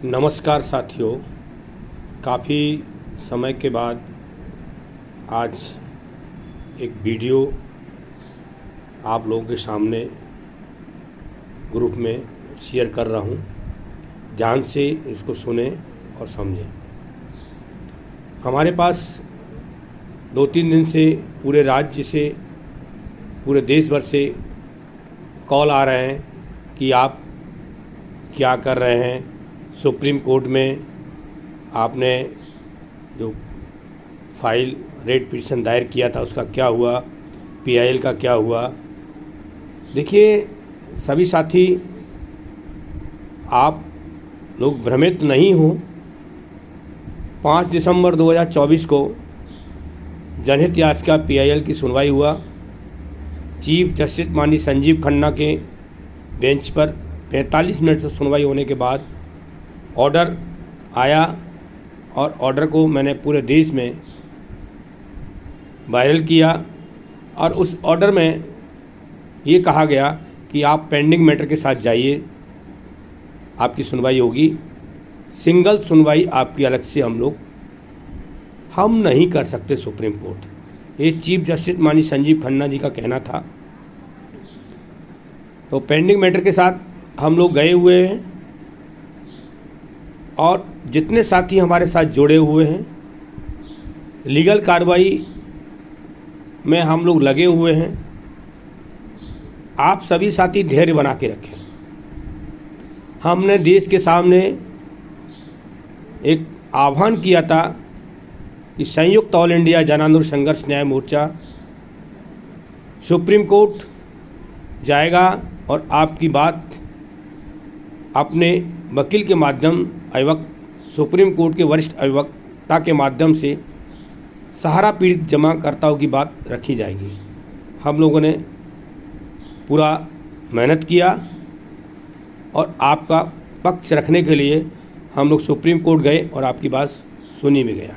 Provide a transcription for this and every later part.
नमस्कार साथियों, काफ़ी समय के बाद आज एक वीडियो आप लोगों के सामने ग्रुप में शेयर कर रहा हूँ। ध्यान से इसको सुने और समझें। हमारे पास 2-3 दिन से पूरे राज्य से, पूरे देश भर से कॉल आ रहे हैं कि आप क्या कर रहे हैं। सुप्रीम कोर्ट में आपने जो फाइल रेट पिटीशन दायर किया था उसका क्या हुआ, पीआईएल का क्या हुआ। देखिए सभी साथी, आप लोग भ्रमित नहीं हो। 5 दिसंबर 2024 को जनहित याचिका पीआईएल की सुनवाई हुआ। चीफ जस्टिस माननीय संजीव खन्ना के बेंच पर 45 मिनट से सुनवाई होने के बाद ऑर्डर आया और ऑर्डर को मैंने पूरे देश में वायरल किया। और उस ऑर्डर में ये कहा गया कि आप पेंडिंग मैटर के साथ जाइए, आपकी सुनवाई होगी। सिंगल सुनवाई आपकी अलग से हम नहीं कर सकते सुप्रीम कोर्ट। ये चीफ जस्टिस माननीय संजीव खन्ना जी का कहना था। तो पेंडिंग मैटर के साथ हम लोग गए हुए हैं और जितने साथी हमारे साथ जुड़े हुए हैं, लीगल कार्रवाई में हम लोग लगे हुए हैं। आप सभी साथी धैर्य बना के रखें। हमने देश के सामने एक आह्वान किया था कि संयुक्त ऑल इंडिया जन आंदोलन संघर्ष न्याय मोर्चा सुप्रीम कोर्ट जाएगा और आपकी बात अपने वकील के माध्यम सुप्रीम कोर्ट के वरिष्ठ अधिवक्ता के माध्यम से सहारा पीड़ित जमाकर्ताओं की बात रखी जाएगी। हम लोगों ने पूरा मेहनत किया और आपका पक्ष रखने के लिए हम लोग सुप्रीम कोर्ट गए और आपकी बात सुनी भी गया।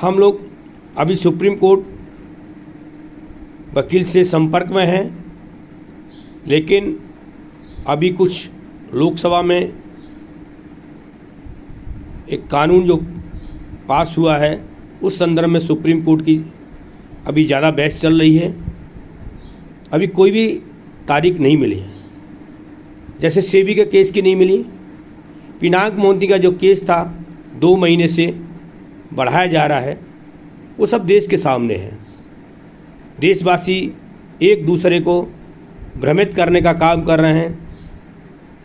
हम लोग अभी सुप्रीम कोर्ट वकील से संपर्क में हैं, लेकिन अभी कुछ लोकसभा में एक कानून जो पास हुआ है उस संदर्भ में सुप्रीम कोर्ट की अभी ज़्यादा बहस चल रही है। अभी कोई भी तारीख नहीं मिली है। जैसे सेबी के केस की नहीं मिली, पिनाक मोदी का जो केस था 2 महीने से बढ़ाया जा रहा है, वो सब देश के सामने है। देशवासी एक दूसरे को भ्रमित करने का काम कर रहे हैं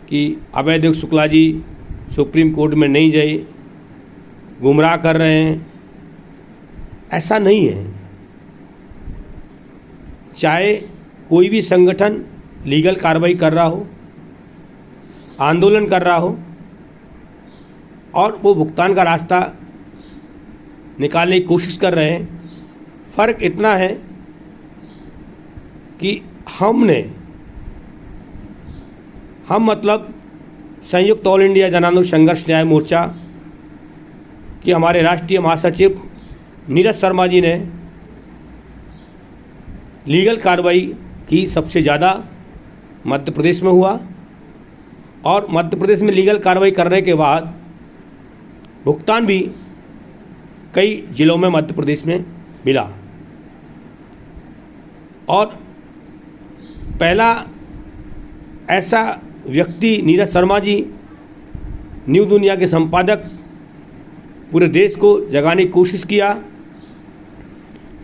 कि अभय देव शुक्ला जी सुप्रीम कोर्ट में नहीं गए, गुमराह कर रहे हैं। ऐसा नहीं है। चाहे कोई भी संगठन लीगल कार्रवाई कर रहा हो, आंदोलन कर रहा हो और वो भुगतान का रास्ता निकालने की कोशिश कर रहे हैं, फ़र्क इतना है कि हम मतलब संयुक्त ऑल इंडिया जन आंदोलन संघर्ष न्याय मोर्चा कि हमारे राष्ट्रीय महासचिव नीरज शर्मा जी ने लीगल कार्रवाई की सबसे ज़्यादा मध्य प्रदेश में हुआ। और मध्य प्रदेश में लीगल कार्रवाई करने के बाद भुगतान भी कई जिलों में मध्य प्रदेश में मिला। और पहला ऐसा व्यक्ति नीरज शर्मा जी, न्यू दुनिया के संपादक, पूरे देश को जगाने की कोशिश किया।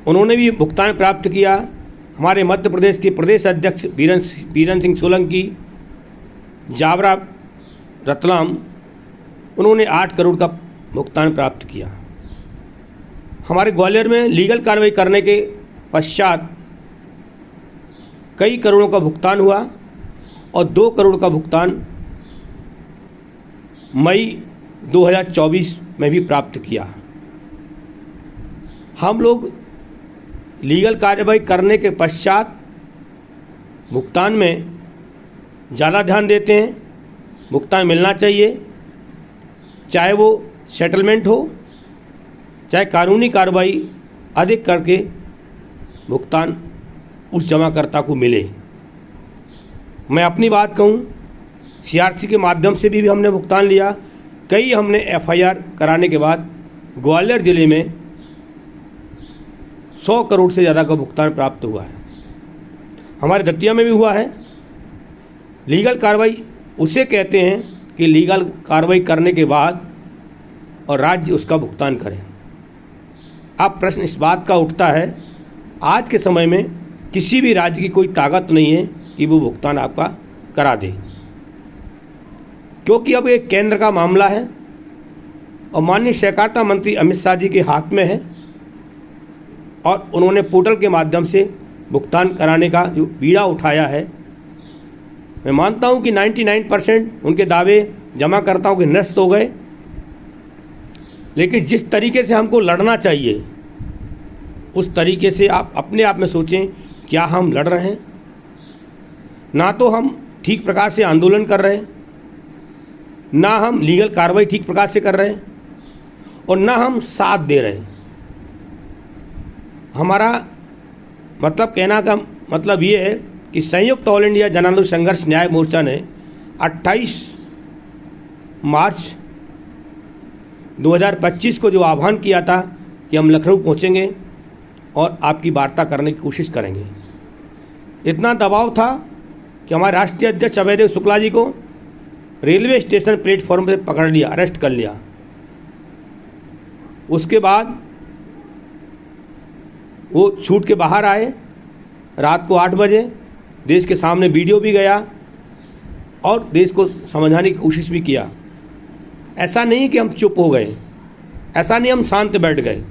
उन्होंने भी भुगतान प्राप्त किया। हमारे मध्य प्रदेश के प्रदेश अध्यक्ष बीरन सिंह सोलंकी, जावरा, रतलाम, उन्होंने 8 करोड़ का भुगतान प्राप्त किया। हमारे ग्वालियर में लीगल कार्रवाई करने के पश्चात कई करोड़ों का भुगतान हुआ और 2 करोड़ का भुगतान मई 2024 में भी प्राप्त किया। हम लोग लीगल कार्रवाई करने के पश्चात भुगतान में ज़्यादा ध्यान देते हैं। भुगतान मिलना चाहिए, चाहे वो सेटलमेंट हो, चाहे कानूनी कार्रवाई अधिक करके भुगतान उस जमाकर्ता को मिले। मैं अपनी बात कहूँ, CRC के माध्यम से भी हमने भुगतान लिया। कई हमने FIR कराने के बाद ग्वालियर ज़िले में 100 करोड़ से ज़्यादा का भुगतान प्राप्त हुआ है। हमारे दतिया में भी हुआ है। लीगल कार्रवाई उसे कहते हैं कि लीगल कार्रवाई करने के बाद और राज्य उसका भुगतान करें। अब प्रश्न इस बात का उठता है, आज के समय में किसी भी राज्य की कोई ताकत नहीं है कि वो भुगतान आपका करा दे, क्योंकि अब एक केंद्र का मामला है और माननीय सहकारिता मंत्री अमित शाह जी के हाथ में है और उन्होंने पोर्टल के माध्यम से भुगतान कराने का जो बीड़ा उठाया है, मैं मानता हूं कि 99% उनके दावे जमाकर्ताओं के निरस्त हो गए। लेकिन जिस तरीके से हमको लड़ना चाहिए उस तरीके से आप अपने आप में सोचें, क्या हम लड़ रहे हैं? ना तो हम ठीक प्रकार से आंदोलन कर रहे हैं, ना हम लीगल कार्रवाई ठीक प्रकार से कर रहे हैं और ना हम साथ दे रहे हैं। हमारा मतलब कहना का मतलब ये है कि संयुक्त ऑल इंडिया जन आंदोलन संघर्ष न्याय मोर्चा ने 28 मार्च 2025 को जो आह्वान किया था कि हम लखनऊ पहुंचेंगे और आपकी वार्ता करने की कोशिश करेंगे, इतना दबाव था कि हमारे राष्ट्रीय अध्यक्ष अभयदेव शुक्ला जी को रेलवे स्टेशन प्लेटफॉर्म पर पकड़ लिया, अरेस्ट कर लिया। उसके बाद वो छूट के बाहर आए रात को 8 बजे। देश के सामने वीडियो भी गया और देश को समझाने की कोशिश भी किया। ऐसा नहीं कि हम चुप हो गए, ऐसा नहीं हम शांत बैठ गए।